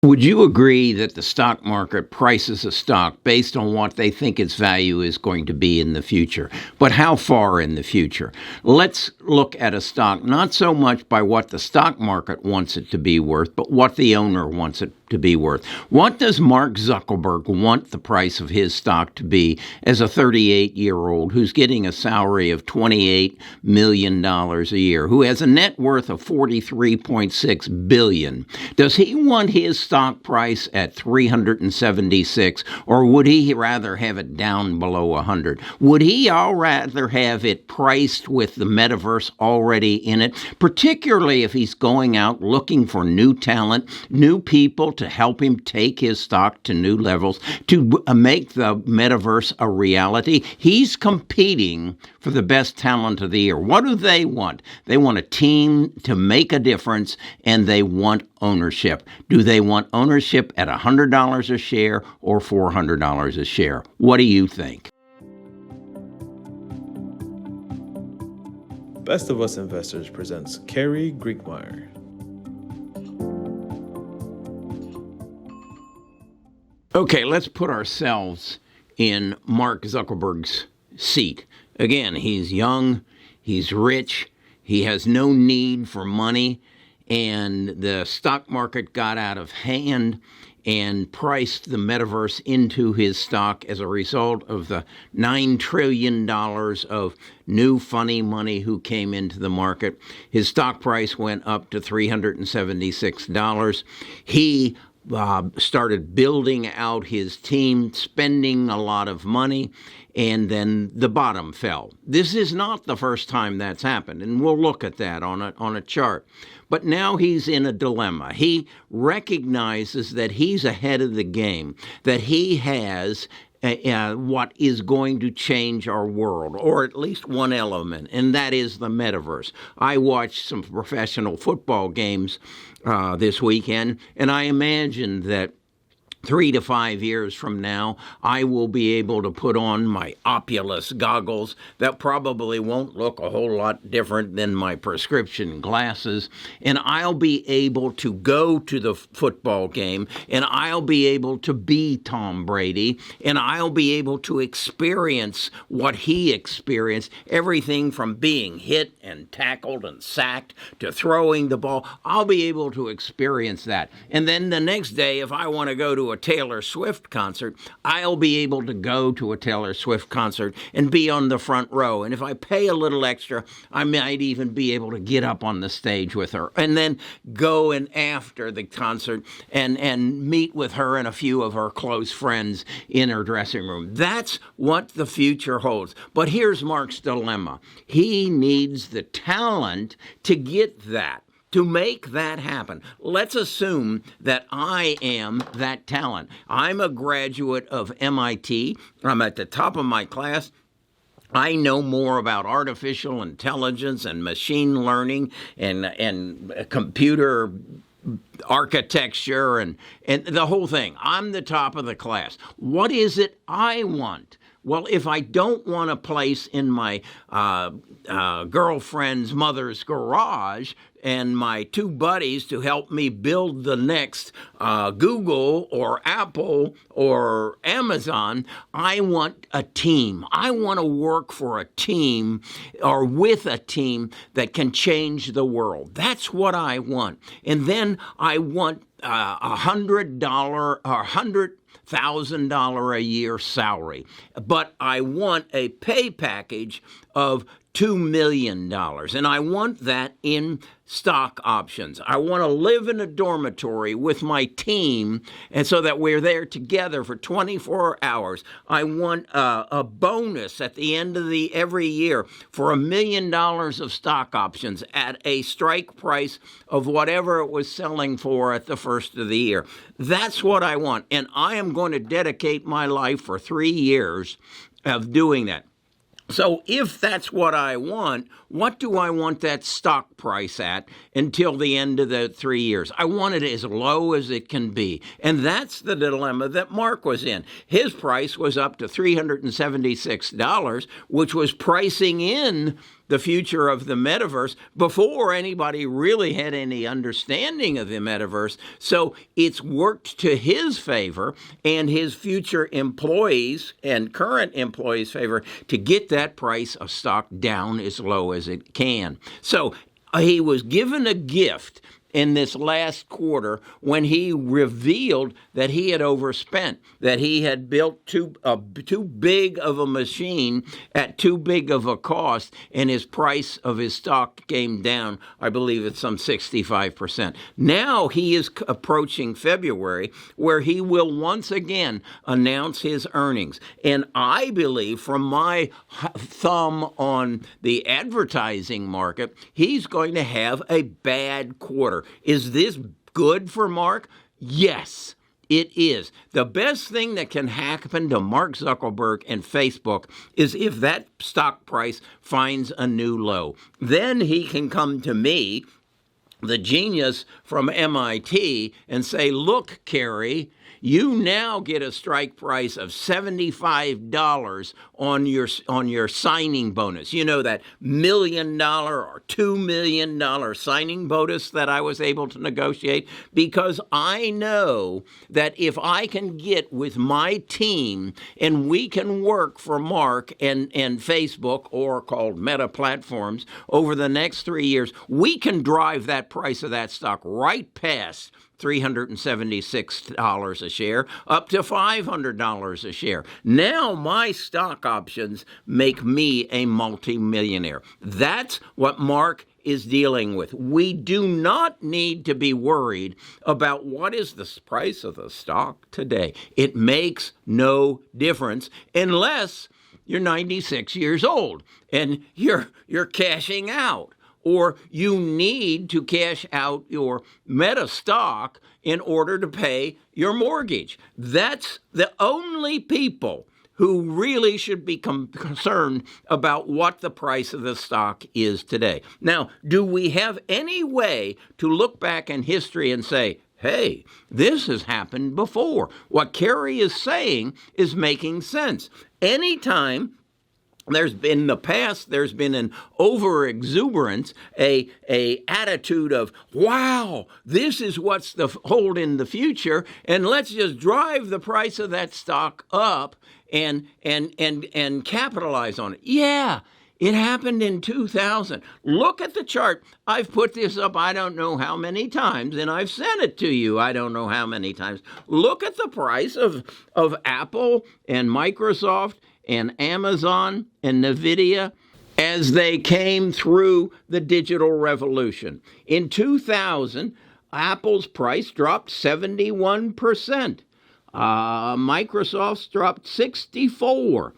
Would you agree that the stock market prices a stock based on what they think its value is going to be in the future? But how far in the future? Let's look at a stock not so much by what the stock market wants it to be worth, but what the owner wants it to be worth. What does Mark Zuckerberg want the price of his stock to be as a 38-year-old who's getting a salary of $28 million a year, who has a net worth of $43.6 billion? Does he want his stock price at 376, or would he rather have it down below 100? Would he all rather have it priced with the metaverse already in it, particularly if he's going out looking for new talent, new people to help him take his stock to new levels, to make the metaverse a reality? He's competing for the best talent of the year. What do they want? They want a team to make a difference, and they want ownership. Do they want ownership at $100 a share or $400 a share? What do you think? Best of Us Investors presents Kerry Griegmeyer. Okay, let's put ourselves in Mark Zuckerberg's seat. Again, he's young, he's rich, he has no need for money, and the stock market got out of hand and priced the metaverse into his stock as a result of the $9 trillion of new funny money who came into the market. His stock price went up to $376. He started building out his team, spending a lot of money, and then the bottom fell. This is not the first time that's happened, and we'll look at that on a chart. But now he's in a dilemma. He recognizes that he's ahead of the game, that he has what is going to change our world, or at least one element, and that is the metaverse. I watched some professional football games this weekend, and I imagined that 3 to 5 years from now, I will be able to put on my Oculus goggles that probably won't look a whole lot different than my prescription glasses, and I'll be able to go to the football game, and I'll be able to be Tom Brady, and I'll be able to experience what he experienced, everything from being hit and tackled and sacked to throwing the ball. I'll be able to experience that. And then the next day, if I want to go to a Taylor Swift concert, I'll be able to go to a Taylor Swift concert and be on the front row. And if I pay a little extra, I might even be able to get up on the stage with her and then go in after the concert and meet with her and a few of her close friends in her dressing room. That's what the future holds. But here's Mark's dilemma. He needs the talent to get that, to make that happen. Let's assume that I am that talent. I'm a graduate of MIT. I'm at the top of my class. I know more about artificial intelligence and machine learning and computer architecture and the whole thing. I'm the top of the class. What is it I want? Well, if I don't want a place in my girlfriend's mother's garage and my two buddies to help me build the next Google or Apple or Amazon, I want a team. I want to work for a team or with a team that can change the world. That's what I want. And then I want $100 or $100,000 a year salary, but I want a pay package of $2 million, and I want that in stock options. I want to live in a dormitory with my team, and so that we're there together for 24 hours. I want a bonus at the end of every year for $1 million of stock options at a strike price of whatever it was selling for at the first of the year. That's what I want, and I am going to dedicate my life for 3 years of doing that. So if that's what I want, what do I want that stock price at until the end of the 3 years? I want it as low as it can be. And that's the dilemma that Mark was in. His price was up to $376, which was pricing in the future of the metaverse before anybody really had any understanding of the metaverse. So it's worked to his favor and his future employees and current employees' favor to get that price of stock down as low as it can. So he was given a gift in this last quarter when he revealed that he had overspent, that he had built too big of a machine at too big of a cost, and his price of his stock came down, I believe it's some 65%. Now he is approaching February, where he will once again announce his earnings. And I believe, from my thumb on the advertising market, he's going to have a bad quarter. Is this good for Mark? Yes, it is. The best thing that can happen to Mark Zuckerberg and Facebook is if that stock price finds a new low. Then he can come to me, the genius from MIT, and say, look, Kerry, you now get a strike price of $75 on your signing bonus. You know, that $1 million or $2 million signing bonus that I was able to negotiate, because I know that if I can get with my team and we can work for Mark and Facebook, or called Meta Platforms, over the next 3 years, we can drive that price of that stock right past $376 a share, up to $500 a share. Now my stock options make me a multimillionaire. That's what Mark is dealing with. We do not need to be worried about what is the price of the stock today. It makes no difference unless you're 96 years old and you're cashing out, or you need to cash out your Meta stock in order to pay your mortgage. That's the only people who really should be concerned about what the price of the stock is today. Now, do we have any way to look back in history and say, hey, this has happened before? What Kerry is saying is making sense. Anytime there's been an over-exuberance, a attitude of, wow, this is what's the hold in the future, and let's just drive the price of that stock up and capitalize on it. Yeah, it happened in 2000. Look at the chart. I've put this up I don't know how many times, and I've sent it to you I don't know how many times. Look at the price of Apple and Microsoft and Amazon and NVIDIA as they came through the digital revolution. In 2000, Apple's price dropped 71%. Microsoft's dropped 64%.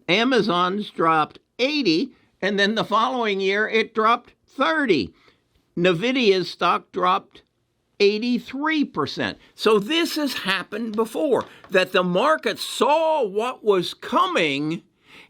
Amazon's dropped 80%, and then the following year it dropped 30%. NVIDIA's stock dropped 83%. So this has happened before, that the market saw what was coming,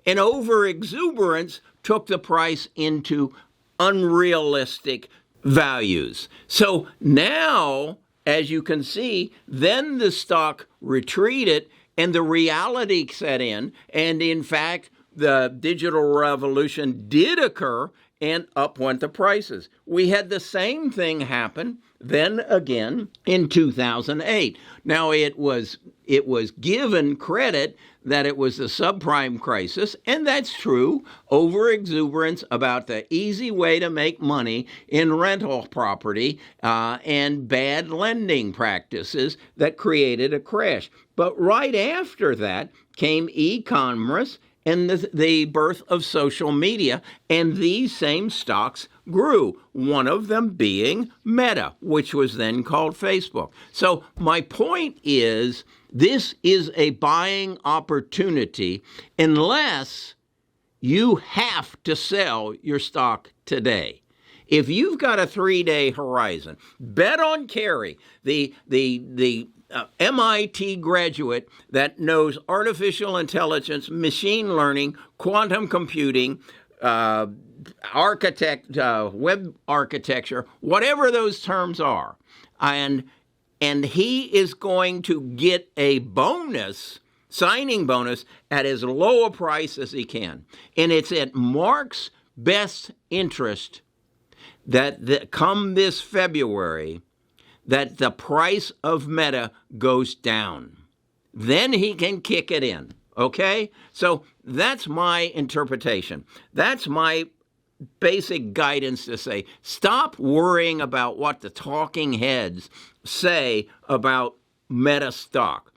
and over-exuberance took the price into unrealistic values. So now, as you can see, then the stock retreated and the reality set in, and in fact, the digital revolution did occur, and up went the prices. We had the same thing happen then again in 2008. Now, it was given credit that it was the subprime crisis, and that's true. Over-exuberance about the easy way to make money in rental property and bad lending practices that created a crash. But right after that came e-commerce and the birth of social media, and these same stocks grew, one of them being Meta, which was then called Facebook. So my point is, this is a buying opportunity unless you have to sell your stock today. If you've got a 3-day horizon, bet on Kerry, the MIT graduate that knows artificial intelligence, machine learning, quantum computing, web architecture, whatever those terms are. And he is going to get a bonus signing bonus at as low a price as he can. And it's at Mark's best interest that come this February, that the price of Meta goes down. Then he can kick it in, okay? So that's my interpretation. That's my basic guidance to say, stop worrying about what the talking heads say about Meta stock.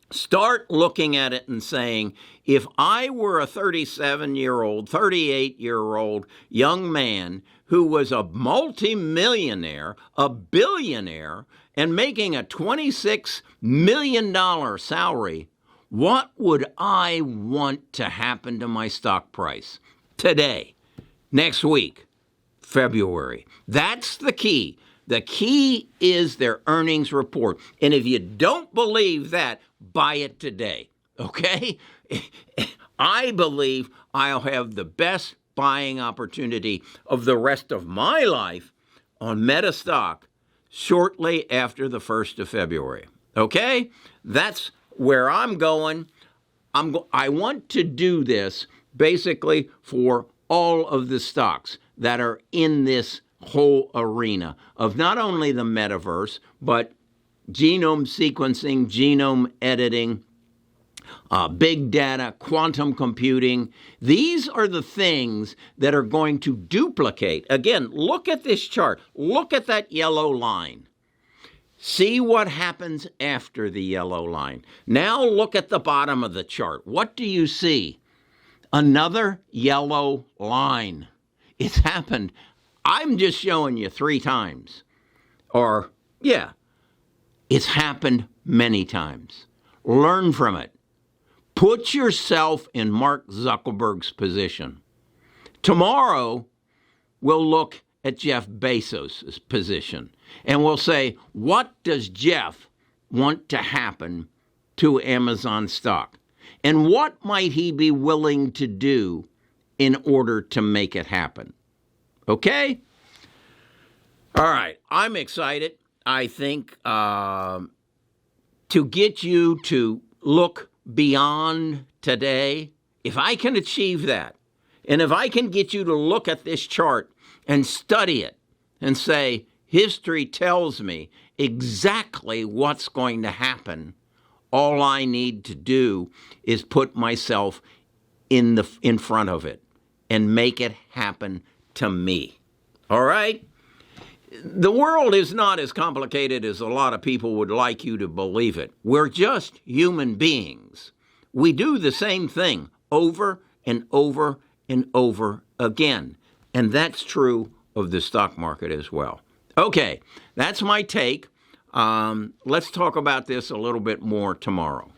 Start looking at it and saying, if I were a 37-year-old, 38-year-old young man who was a multimillionaire, a billionaire, and making a $26 million salary, what would I want to happen to my stock price today, next week, February? That's the key. The key is their earnings report. And if you don't believe that, buy it today, okay? I believe I'll have the best buying opportunity of the rest of my life on Meta stock shortly after the 1st of February, okay? That's where I'm going. I want to do this basically for all of the stocks that are in this whole arena of not only the metaverse, but genome sequencing, genome editing, big data, quantum computing. These are the things that are going to duplicate. Again, look at this chart. Look at that yellow line. See what happens after the yellow line. Now look at the bottom of the chart. What do you see? Another yellow line. It's happened. I'm just showing you 3 times. It's happened many times. Learn from it. Put yourself in Mark Zuckerberg's position. Tomorrow, we'll look at Jeff Bezos' position, and we'll say, what does Jeff want to happen to Amazon stock? And what might he be willing to do in order to make it happen? Okay? All right. I'm excited. I think to get you to look beyond today, if I can achieve that, and if I can get you to look at this chart and study it and say, history tells me exactly what's going to happen, all I need to do is put myself in front of it and make it happen to me. All right? The world is not as complicated as a lot of people would like you to believe it. We're just human beings. We do the same thing over and over and over again. And that's true of the stock market as well. Okay, that's my take. Let's talk about this a little bit more tomorrow.